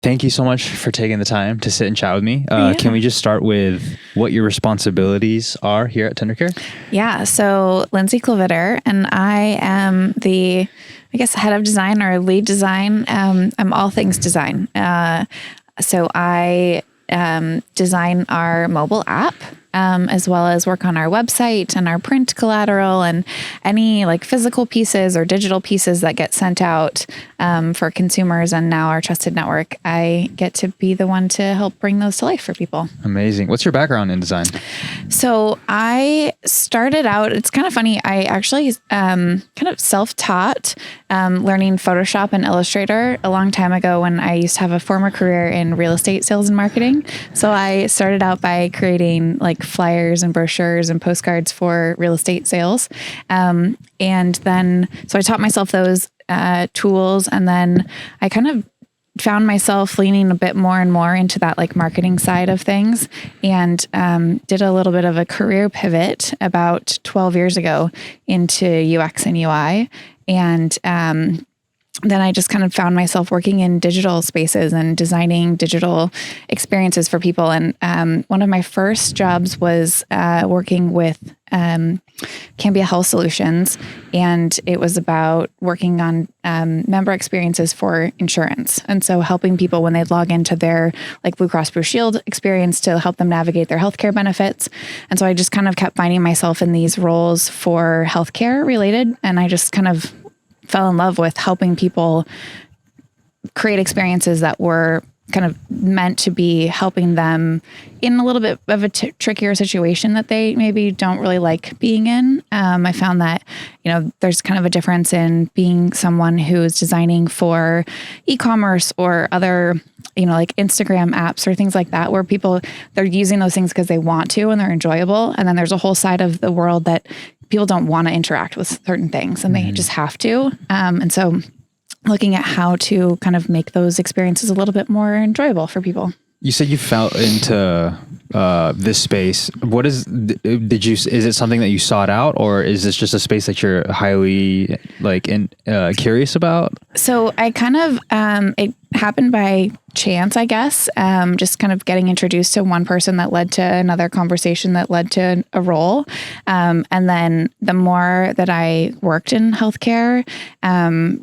Thank you so much for taking the time to sit and chat with me. Yeah. Can we just start with what your responsibilities are here at Tendercare? Yeah. So Lindsey Klavitter, and I am the, head of design or lead design. I'm all things design. So I design our mobile app, as well as work on our website and our print collateral and any like physical pieces or digital pieces that get sent out for consumers and now our trusted network. I get to be the one to help bring those to life for people. Amazing. What's your background in design? So I started out, it's kind of funny. I actually kind of self-taught learning Photoshop and Illustrator a long time ago when I used to have a former career in real estate sales and marketing. So I started out by creating like flyers and brochures and postcards for real estate sales. And then, so I taught myself those tools, and then I kind of found myself leaning a bit more and more into that like marketing side of things, and did a little bit of a career pivot about 12 years ago into UX and UI. And then I just kind of found myself working in digital spaces and designing digital experiences for people. And one of my first jobs was working with Cambia Health Solutions, and it was about working on member experiences for insurance. And so helping people when they log into their like Blue Cross Blue Shield experience to help them navigate their healthcare benefits. And so I just kind of kept finding myself in these roles for healthcare related, and I just kind of fell in love with helping people create experiences that were kind of meant to be helping them in a little bit of a trickier situation that they maybe don't really like being in. I found that, there's kind of a difference in being someone who's designing for e-commerce or other, like Instagram apps or things like that, where people, they're using those things because they want to and they're enjoyable. And then there's a whole side of the world that people don't want to interact with certain things and they just have to. And so looking at how to kind of make those experiences a little bit more enjoyable for people. You said you fell into this space. What is it something that you sought out, or is this just a space that you're highly curious about? So I kind of, it happened by chance, I guess, just kind of getting introduced to one person that led to another conversation that led to a role. And then the more that I worked in healthcare,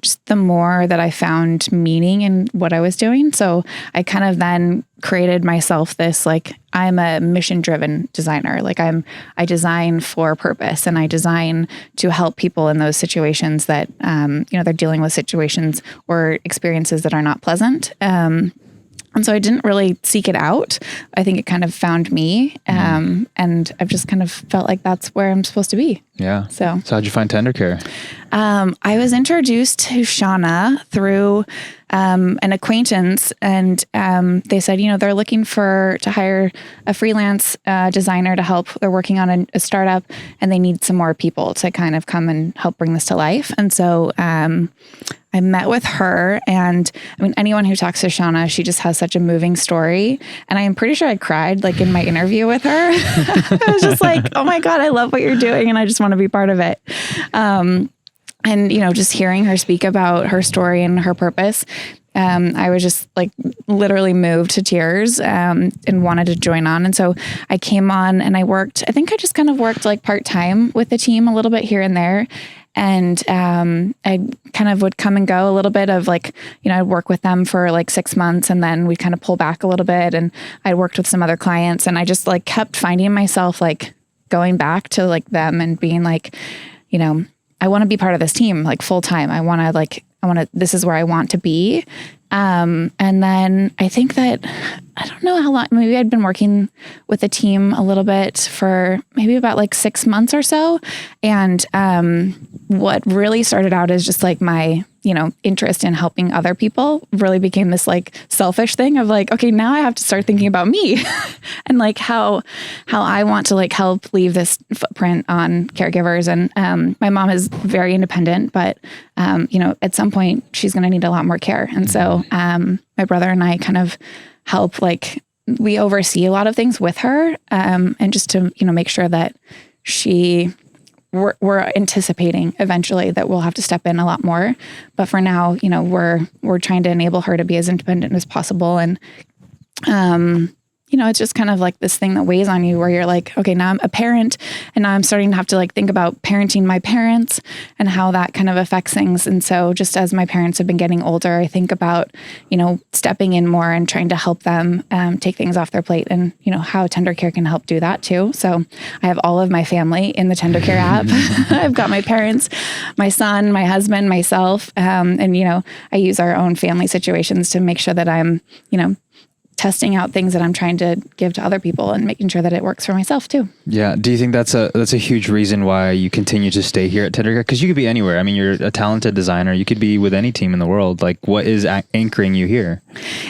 just the more that I found meaning in what I was doing. So I kind of then created myself this, like, I'm a mission-driven designer. Like I design for purpose, and I design to help people in those situations that, they're dealing with situations or experiences that are not pleasant. And so I didn't really seek it out. I think it kind of found me. And I've just kind of felt like that's where I'm supposed to be. Yeah. So how'd you find Tendercare? I was introduced to Shauna through an acquaintance, and they said, they're looking to hire a freelance designer to help. They're working on a startup, and they need some more people to kind of come and help bring this to life. And so I met with her, and I mean, anyone who talks to Shauna, she just has such a moving story. And I'm pretty sure I cried like in my interview with her. I was just like, oh my God, I love what you're doing, and I just want to be part of it. And, just hearing her speak about her story and her purpose, I was just like literally moved to tears and wanted to join on. And so I came on and I just kind of worked like part-time with the team a little bit here and there. And I kind of would come and go a little bit of like, I'd work with them for like 6 months, and then we'd kind of pull back a little bit. And I worked with some other clients, and I just like kept finding myself like going back to like them and being like, I want to be part of this team, like full time. This is where I want to be. And then I think that, I don't know how long, maybe I'd been working with the team a little bit for maybe about like 6 months or so. And what really started out as just like my, interest in helping other people really became this like selfish thing of like, okay, now I have to start thinking about me and like how I want to like help leave this footprint on caregivers. And my mom is very independent, but at some point she's going to need a lot more care. And so my brother and I kind of help, like, we oversee a lot of things with her, and just to, make sure that she we're anticipating eventually that we'll have to step in a lot more. But for now, you know, we're trying to enable her to be as independent as possible. And, you know, it's just kind of like this thing that weighs on you where you're like, okay, now I'm a parent and now I'm starting to have to like think about parenting my parents and how that kind of affects things. And so just as my parents have been getting older, I think about, you know, stepping in more and trying to help them take things off their plate, and, you know, how tendercare can help do that too. So I have all of my family in the tendercare app. I've got my parents, my son, my husband, myself. And, you know, I use our own family situations to make sure that I'm, you know, testing out things that I'm trying to give to other people and making sure that it works for myself too. Yeah. Do you think that's a huge reason why you continue to stay here at tendercare? Because you could be anywhere. I mean, you're a talented designer. You could be with any team in the world. Like, what is anchoring you here?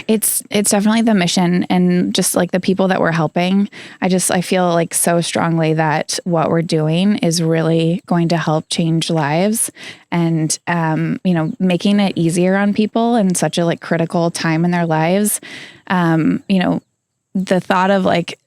It's definitely the mission and just like the people that we're helping. I feel like so strongly that what we're doing is really going to help change lives, and, you know, making it easier on people in such a like critical time in their lives. You know, the thought of like,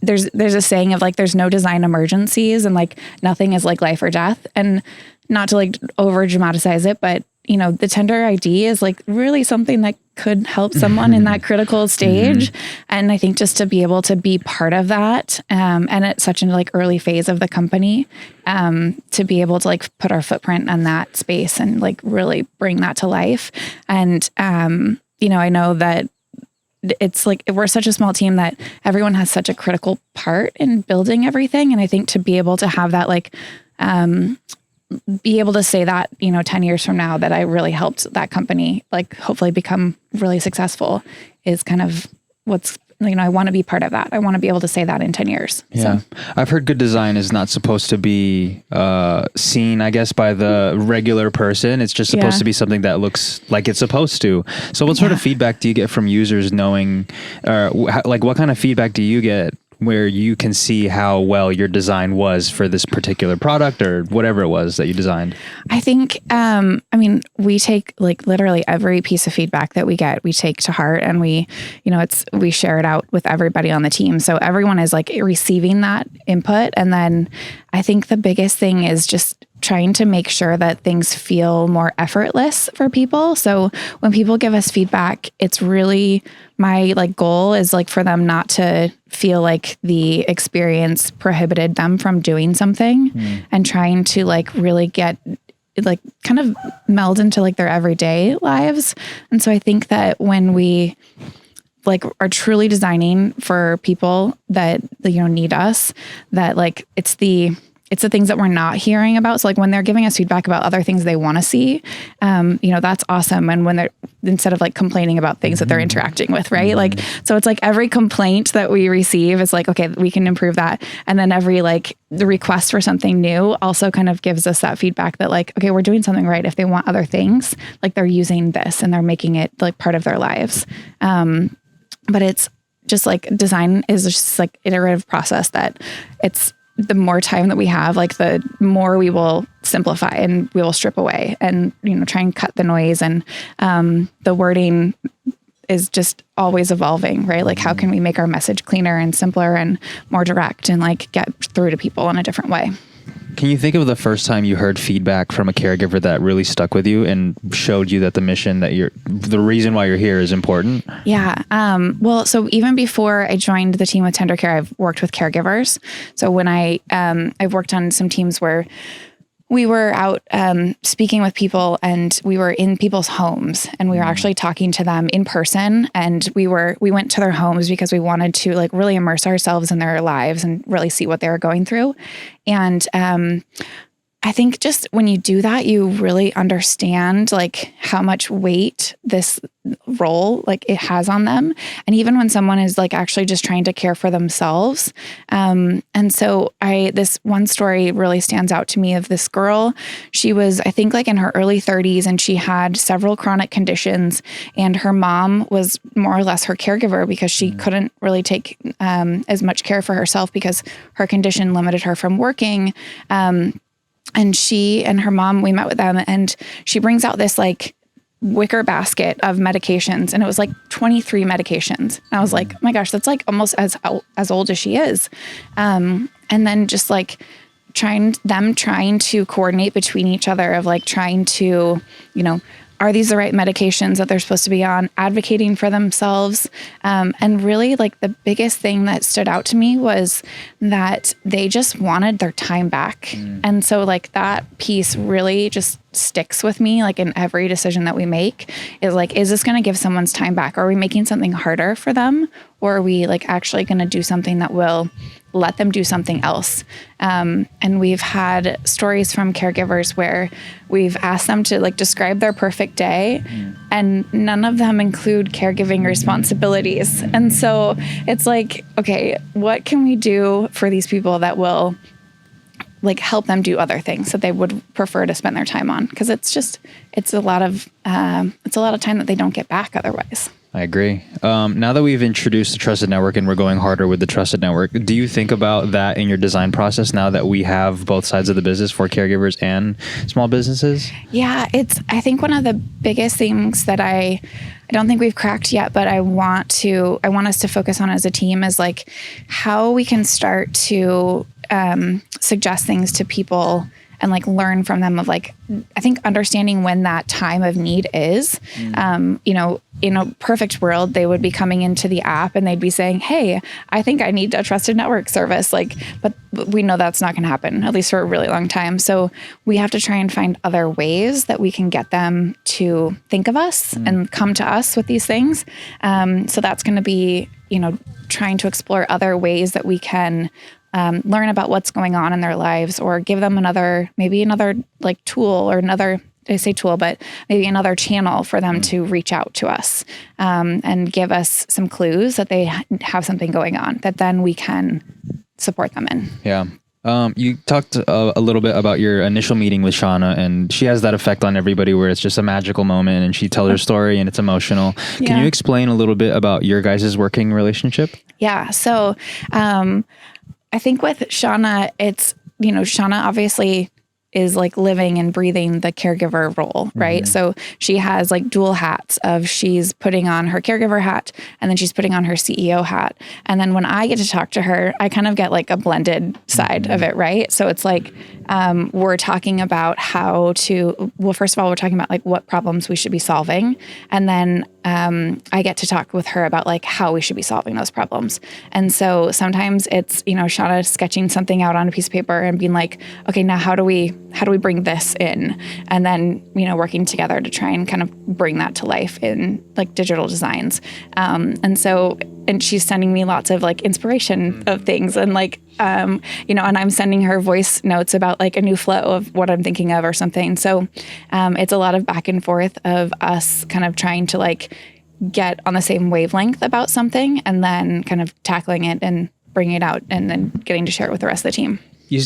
there's a saying of like, there's no design emergencies, and like nothing is like life or death, and not to like over dramatize it, but you know, the tender ID is like really something that could help someone in that critical stage. And I think just to be able to be part of that, and at such an like early phase of the company, to be able to like put our footprint on that space and like really bring that to life. And, you know, I know that it's like, we're such a small team that everyone has such a critical part in building everything. And I think to be able to have that, like, be able to say that, you know, 10 years from now that I really helped that company, like hopefully become really successful, is kind of what's, you know, I want to be part of that. I want to be able to say that in 10 years. Yeah. So. I've heard good design is not supposed to be seen, I guess, by the regular person. It's just supposed to be something that looks like it's supposed to. So what sort of feedback do you get from users knowing, like what kind of feedback do you get where you can see how well your design was for this particular product or whatever it was that you designed? I think, I mean, we take like literally every piece of feedback that we get, we take to heart, and we, you know, we share it out with everybody on the team. So everyone is like receiving that input. And then I think the biggest thing is just trying to make sure that things feel more effortless for people. So when people give us feedback, it's really my like goal is like for them not to feel like the experience prohibited them from doing something, and trying to like really get like kind of meld into like their everyday lives. And so I think that when we like are truly designing for people that, you know, need us, that like it's the things that we're not hearing about. So like when they're giving us feedback about other things they want to see, you know, that's awesome. And when they're, instead of like complaining about things that they're interacting with, right? Like, so it's like every complaint that we receive is like, okay, we can improve that. And then every like the request for something new also kind of gives us that feedback that like, okay, we're doing something right. If they want other things, like they're using this and they're making it like part of their lives. But it's just like design is just like iterative process that it's, the more time that we have, like the more we will simplify and we will strip away and, you know, try and cut the noise. And the wording is just always evolving, right? Like how can we make our message cleaner and simpler and more direct and like get through to people in a different way? Can you think of the first time you heard feedback from a caregiver that really stuck with you and showed you that the mission that the reason why you're here is important? Yeah. Well, so even before I joined the team with tendercare, I've worked with caregivers. So when I've worked on some teams where we were out speaking with people, and we were in people's homes, and we were actually talking to them in person. And we went to their homes because we wanted to like really immerse ourselves in their lives and really see what they were going through. And I think just when you do that, you really understand like how much weight this role like it has on them. And even when someone is like actually just trying to care for themselves. And so this one story really stands out to me of this girl. She was, I think, like in her early 30s, and she had several chronic conditions, and her mom was more or less her caregiver because she couldn't really take as much care for herself because her condition limited her from working. And she and her mom, we met with them, and she brings out this like wicker basket of medications, and it was like 23 medications. And I was like, oh my gosh, that's like almost as old as she is. And then just like trying to coordinate between each other of like trying to, are these the right medications that they're supposed to be on, advocating for themselves. And really like the biggest thing that stood out to me was that they just wanted their time back. And so like that piece really just sticks with me, like in every decision that we make is like, is this going to give someone's time back? Are we making something harder for them? Or are we like actually going to do something that will let them do something else? And we've had stories from caregivers where we've asked them to like describe their perfect day and none of them include caregiving responsibilities. And so it's like, okay, what can we do for these people that will like help them do other things that they would prefer to spend their time on? Because it's a lot of time that they don't get back otherwise. I agree. Now that we've introduced the Trusted Network and we're going harder with the Trusted Network, do you think about that in your design process now that we have both sides of the business for caregivers and small businesses? Yeah, I think one of the biggest things that I don't think we've cracked yet, but I want us to focus on as a team is like how we can start to suggest things to people and like learn from them of like, I think understanding when that time of need is, in a perfect world, they would be coming into the app and they'd be saying, hey, I think I need a Trusted Network service. Like, but we know that's not going to happen, at least for a really long time. So we have to try and find other ways that we can get them to think of us and come to us with these things. So that's going to be, trying to explore other ways that we can learn about what's going on in their lives or give them another like tool or maybe another channel for them to reach out to us and give us some clues that they have something going on that then we can support them in. Yeah. You talked a little bit about your initial meeting with Shauna, and she has that effect on everybody where it's just a magical moment and she tells her story and it's emotional. Yeah. Can you explain a little bit about your guys' working relationship? Yeah. So I think with Shauna, it's, Shauna obviously is like living and breathing the caregiver role, right? So she has like dual hats of she's putting on her caregiver hat and then she's putting on her CEO hat. And then when I get to talk to her, I kind of get like a blended side of it, right? So it's like, we're talking about first of all, we're talking about like what problems we should be solving. And then I get to talk with her about like how we should be solving those problems. And so sometimes it's, Shauna sketching something out on a piece of paper and being like, okay, now how do we bring this in? And then, working together to try and kind of bring that to life in like digital designs. And she's sending me lots of like inspiration of things and like, and I'm sending her voice notes about like a new flow of what I'm thinking of or something. So it's a lot of back and forth of us kind of trying to like get on the same wavelength about something and then kind of tackling it and bringing it out and then getting to share it with the rest of the team. You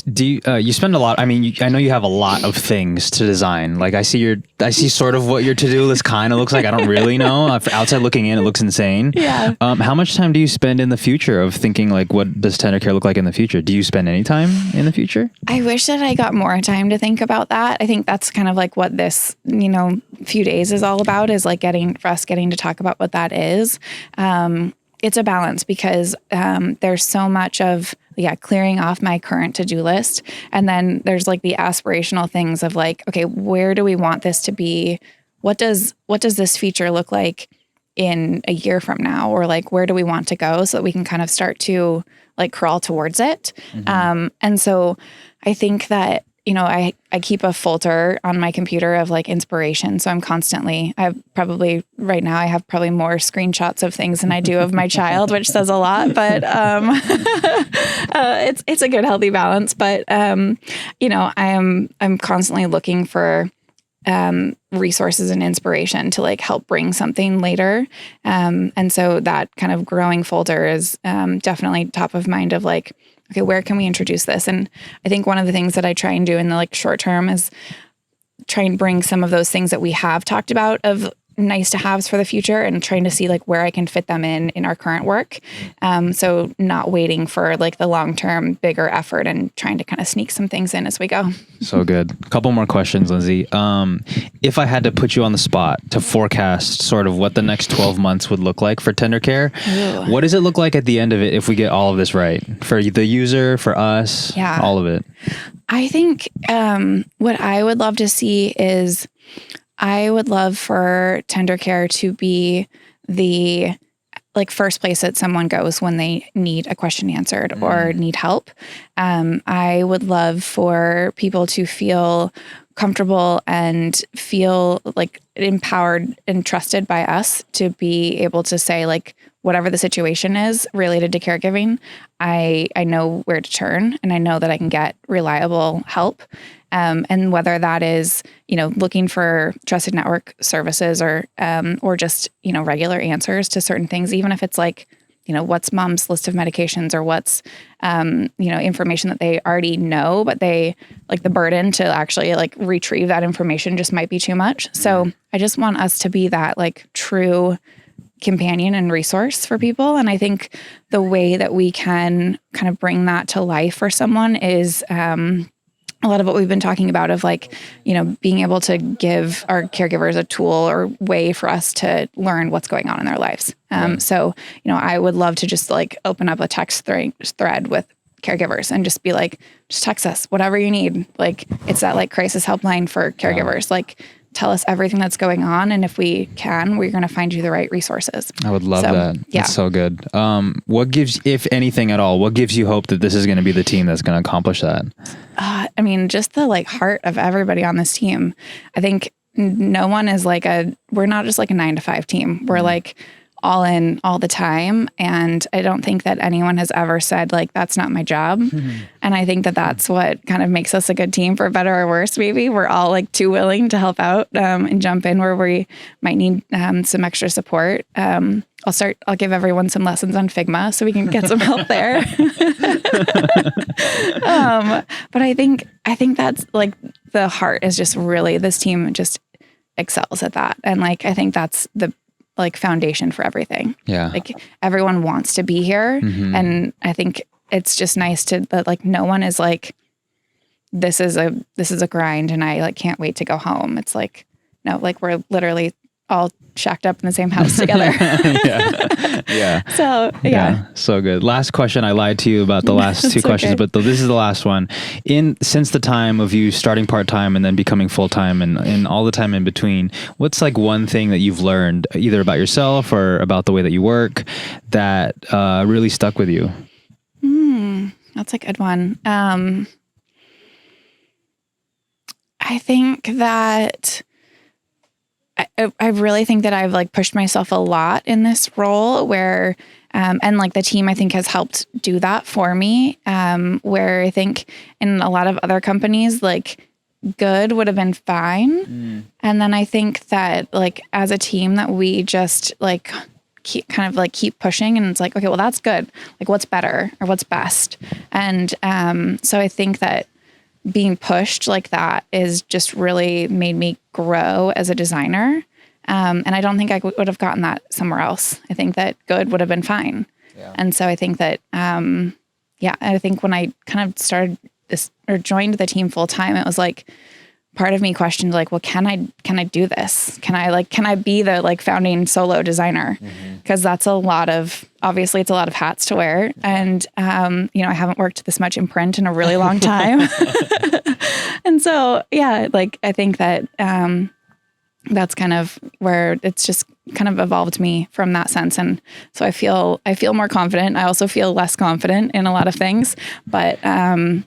spend a lot. I mean, I know you have a lot of things to design. Like I see sort of what your to-do list kind of looks like. I don't really know. Outside looking in, it looks insane. Yeah. How much time do you spend in the future of thinking like, what does tendercare look like in the future? Do you spend any time in the future? I wish that I got more time to think about that. I think that's kind of like what this, few days is all about, is like getting to talk about what that is. It's a balance because there's so much of clearing off my current to-do list. And then there's like the aspirational things of like, okay, where do we want this to be? What does this feature look like in a year from now? Or like, where do we want to go so that we can kind of start to like crawl towards it? And so I think that, I keep a folder on my computer of like inspiration. So I'm constantly, right now I have probably more screenshots of things than I do of my child, which says a lot, but it's a good healthy balance. But, I'm constantly looking for resources and inspiration to like help bring something later. And so that kind of growing folder is definitely top of mind of like, okay, where can we introduce this? And I think one of the things that I try and do in the like short term is try and bring some of those things that we have talked about of nice to haves for the future and trying to see like where I can fit them in our current work. So not waiting for like the long-term bigger effort and trying to kind of sneak some things in as we go. So good. A couple more questions, Lindsey. If I had to put you on the spot to forecast sort of what the next 12 months would look like for tendercare, what does it look like at the end of it if we get all of this right? For the user, for us, all of it. I think what I would love to see is I would love for tendercare to be the like first place that someone goes when they need a question answered or need help. I would love for people to feel comfortable and feel like empowered and trusted by us to be able to say like whatever the situation is related to caregiving, I know where to turn and I know that I can get reliable help. And whether that is, looking for trusted network services or just, regular answers to certain things, even if it's like, what's mom's list of medications or what's, information that they already know, but they like the burden to actually like retrieve that information just might be too much. So I just want us to be that like true companion and resource for people. And I think the way that we can kind of bring that to life for someone is, a lot of what we've been talking about of like, being able to give our caregivers a tool or way for us to learn what's going on in their lives. So, I would love to just like open up a text thread with caregivers and just be like, just text us, whatever you need. Like it's that like crisis helpline for caregivers. Like tell us everything that's going on. And if we can, we're going to find you the right resources. I would love that. Yeah. That's so good. What gives, if anything at all, what gives you hope that this is going to be the team that's going to accomplish that? Just the like heart of everybody on this team. I think no one is like we're not just like a 9-to-5 team. We're like all in all the time. And I don't think that anyone has ever said like, that's not my job. And I think that that's what kind of makes us a good team, for better or worse. Maybe we're all like too willing to help out and jump in where we might need some extra support. I'll give everyone some lessons on Figma so we can get some help there. But I think that's like the heart is just really, this team just excels at that. And like, I think that's the like foundation for everything. Yeah. Like everyone wants to be here. And I think it's just nice that like no one is like, this is a grind and I like can't wait to go home. It's like, no, like we're literally all shacked up in the same house together. Yeah. So, yeah. So good. Last question. I lied to you about the last two questions, but this is the last one. Since the time of you starting part-time and then becoming full-time and all the time in between, what's like one thing that you've learned either about yourself or about the way that you work that really stuck with you? That's a good one. I think that I really think that I've like pushed myself a lot in this role where, and like the team I think has helped do that for me. Where I think in a lot of other companies, like good would have been fine. And then I think that like as a team that we just like keep pushing and it's like, okay, well that's good. Like what's better or what's best. And, so I think that being pushed like that is just really made me grow as a designer. And I don't think I would have gotten that somewhere else. I think that good would have been fine. Yeah. And so I think that, I think when I kind of started this or joined the team full time, it was like part of me questioned like, well, can I do this? Can I be the like founding solo designer? Cause that's obviously it's a lot of hats to wear. And, I haven't worked this much in print in a really long time. And so, like, I think that, that's kind of where it's just kind of evolved me from that sense. And so I feel more confident. I also feel less confident in a lot of things, but, I'm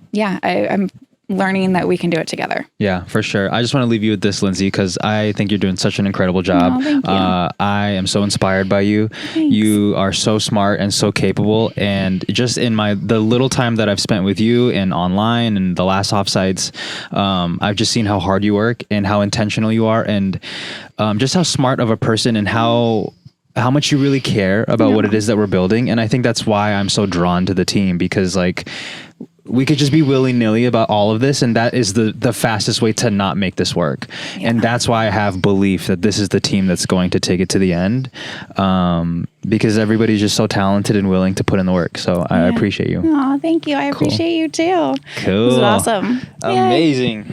learning that we can do it together. Yeah, for sure. I just want to leave you with this, Lindsey, because I think you're doing such an incredible job. Oh, thank you. I am so inspired by you. Thanks. You are so smart and so capable. And just in the little time that I've spent with you and online and the last offsites, I've just seen how hard you work and how intentional you are and just how smart of a person and how much you really care about what it is that we're building. And I think that's why I'm so drawn to the team because like, we could just be willy-nilly about all of this, and that is the fastest way to not make this work. And that's why I have belief that this is the team that's going to take it to the end, because everybody's just so talented and willing to put in the work. So I appreciate you. Oh, thank you. I appreciate you too. Cool. This is awesome. Amazing.